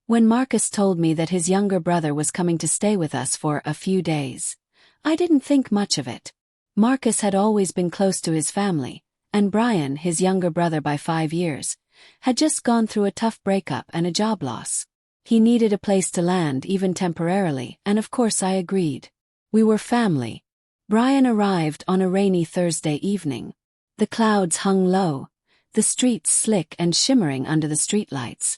When Marcus told me that his younger brother was coming to stay with us for a few days, I didn't think much of it. Marcus had always been close to his family, and Brian, his younger brother by 5 years, had just gone through a tough breakup and a job loss. He needed a place to land even temporarily, and of course I agreed. We were family. Brian arrived on a rainy Thursday evening. The clouds hung low, the streets slick and shimmering under the streetlights.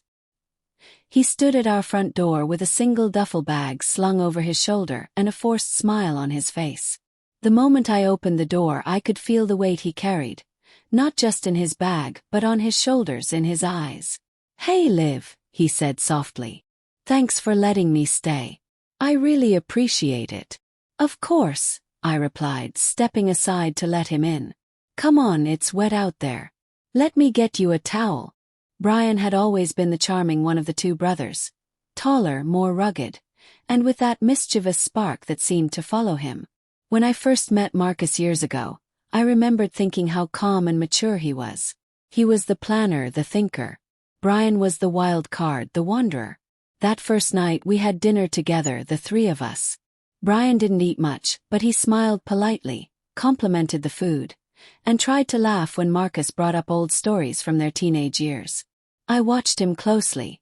He stood at our front door with a single duffel bag slung over his shoulder and a forced smile on his face. The moment I opened the door, I could feel the weight he carried, not just in his bag but on his shoulders, in his eyes. "Hey Liv," he said softly. "Thanks for letting me stay. I really appreciate it." "Of course," I replied, stepping aside to let him in. "Come on, it's wet out there. Let me get you a towel." Brian had always been the charming one of the two brothers, taller, more rugged, and with that mischievous spark that seemed to follow him. When I first met Marcus years ago, I remembered thinking how calm and mature he was. He was the planner, the thinker. Brian was the wild card, the wanderer. That first night we had dinner together, the three of us. Brian didn't eat much, but he smiled politely, complimented the food, and tried to laugh when Marcus brought up old stories from their teenage years. I watched him closely.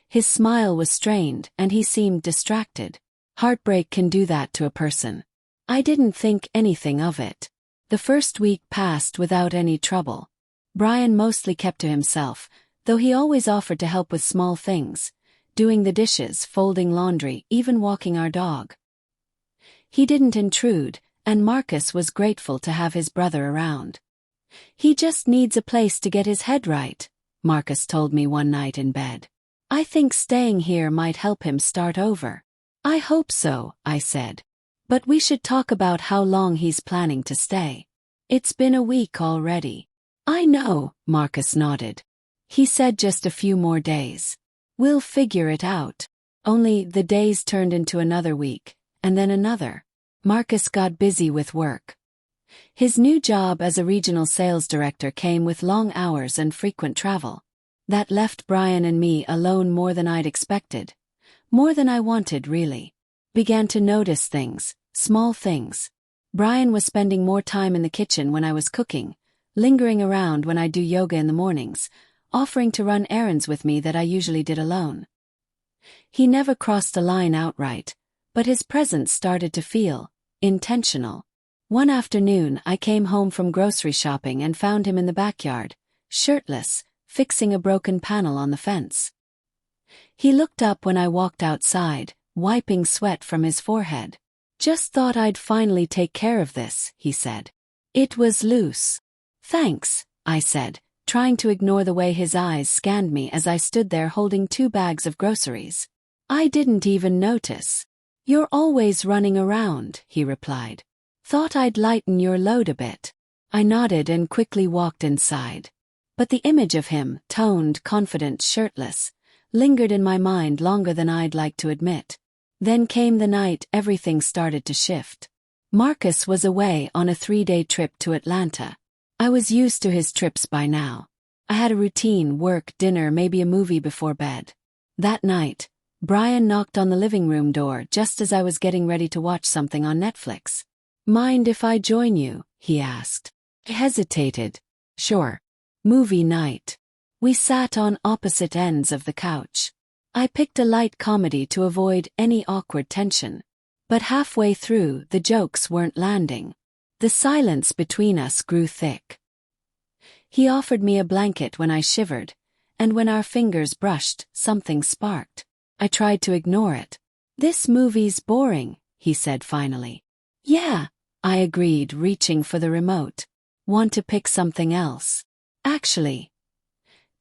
His smile was strained, and he seemed distracted. Heartbreak can do that to a person. I didn't think anything of it. The first week passed without any trouble. Brian mostly kept to himself, though he always offered to help with small things, doing the dishes, folding laundry, even walking our dog. He didn't intrude, and Marcus was grateful to have his brother around. "He just needs a place to get his head right," Marcus told me one night in bed. "I think staying here might help him start over." "I hope so," I said. "But we should talk about how long he's planning to stay. It's been a week already." "I know," Marcus nodded. He said just a few more days. "We'll figure it out." Only the days turned into another week, and then another. Marcus got busy with work. His new job as a regional sales director came with long hours and frequent travel. That left Brian and me alone more than I'd expected. More than I wanted, really. Began to notice things, small things. Brian was spending more time in the kitchen when I was cooking, lingering around when I do yoga in the mornings, offering to run errands with me that I usually did alone. He never crossed a line outright, but his presence started to feel intentional. One afternoon I came home from grocery shopping and found him in the backyard, shirtless, fixing a broken panel on the fence. He looked up when I walked outside, wiping sweat from his forehead. "Just thought I'd finally take care of this," he said. "It was loose." "Thanks," I said, trying to ignore the way his eyes scanned me as I stood there holding 2 bags of groceries. "I didn't even notice." "You're always running around," he replied. "Thought I'd lighten your load a bit." I nodded and quickly walked inside. But the image of him, toned, confident, shirtless, lingered in my mind longer than I'd like to admit. Then came the night everything started to shift. Marcus was away on a 3-day trip to Atlanta. I was used to his trips by now. I had a routine: work, dinner, maybe a movie before bed. That night, Brian knocked on the living room door just as I was getting ready to watch something on Netflix. "Mind if I join you?" he asked. I hesitated. "Sure." Movie night. We sat on opposite ends of the couch. I picked a light comedy to avoid any awkward tension. But halfway through, the jokes weren't landing. The silence between us grew thick. He offered me a blanket when I shivered, and when our fingers brushed, something sparked. I tried to ignore it. "This movie's boring," he said finally. "Yeah," I agreed, reaching for the remote. "Want to pick something else?" "Actually,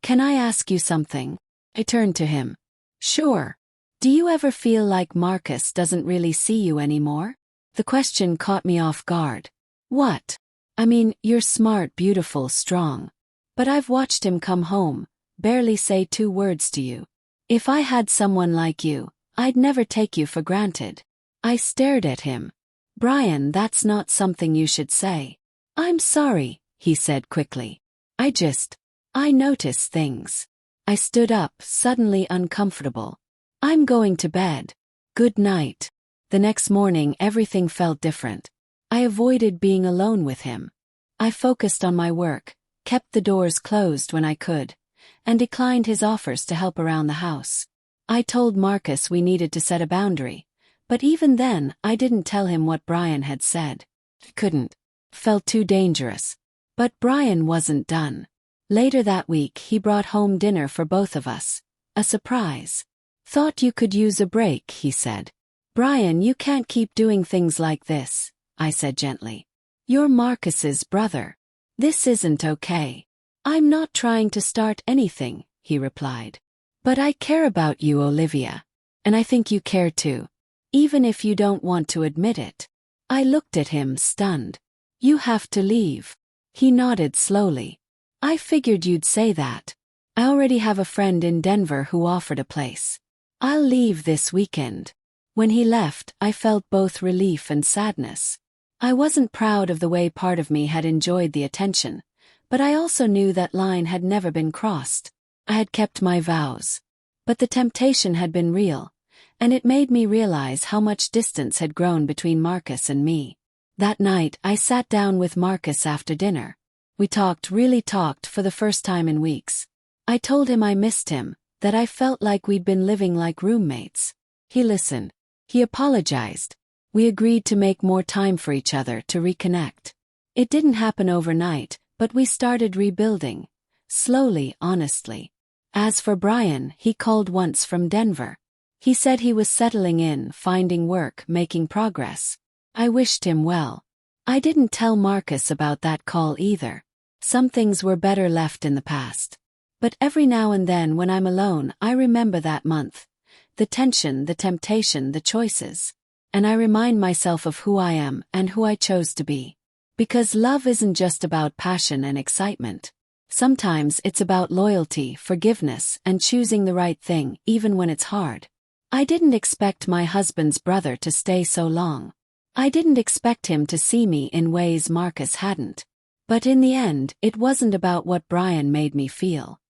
can I ask you something?" I turned to him. "Sure. Do you ever feel like Marcus doesn't really see you anymore?" The question caught me off guard. "What?" "I mean, you're smart, beautiful, strong. But I've watched him come home, barely say 2 words to you. If I had someone like you, I'd never take you for granted." I stared at him. "Brian, that's not something you should say." "I'm sorry," he said quickly. I notice things. I stood up, suddenly uncomfortable. I'm going to bed. Good night. The next morning everything felt different. I avoided being alone with him. I focused on my work, kept the doors closed when I could, and declined his offers to help around the house. I told Marcus we needed to set a boundary, but even then I didn't tell him what Brian had said. Couldn't. Felt too dangerous. But Brian wasn't done. Later that week he brought home dinner for both of us. A surprise. Thought you could use a break, he said. Brian, you can't keep doing things like this, I said gently. You're Marcus's brother. This isn't okay. I'm not trying to start anything, he replied. But I care about you, Olivia. And I think you care too. Even if you don't want to admit it. I looked at him, stunned. You have to leave. He nodded slowly. I figured you'd say that. I already have a friend in Denver who offered a place. I'll leave this weekend. When he left, I felt both relief and sadness. I wasn't proud of the way part of me had enjoyed the attention, but I also knew that line had never been crossed. I had kept my vows. But the temptation had been real, and it made me realize how much distance had grown between Marcus and me. That night, I sat down with Marcus after dinner. We really talked for the first time in weeks. I told him I missed him, that I felt like we'd been living like roommates. He listened. He apologized. We agreed to make more time for each other to reconnect. It didn't happen overnight, but we started rebuilding. Slowly, honestly. As for Brian, he called once from Denver. He said he was settling in, finding work, making progress. I wished him well. I didn't tell Marcus about that call either. Some things were better left in the past. But every now and then when I'm alone, I remember that month. The tension, the temptation, the choices. And I remind myself of who I am and who I chose to be. Because love isn't just about passion and excitement. Sometimes it's about loyalty, forgiveness, and choosing the right thing, even when it's hard. I didn't expect my husband's brother to stay so long. I didn't expect him to see me in ways Marcus hadn't. But in the end, it wasn't about what Brian made me feel.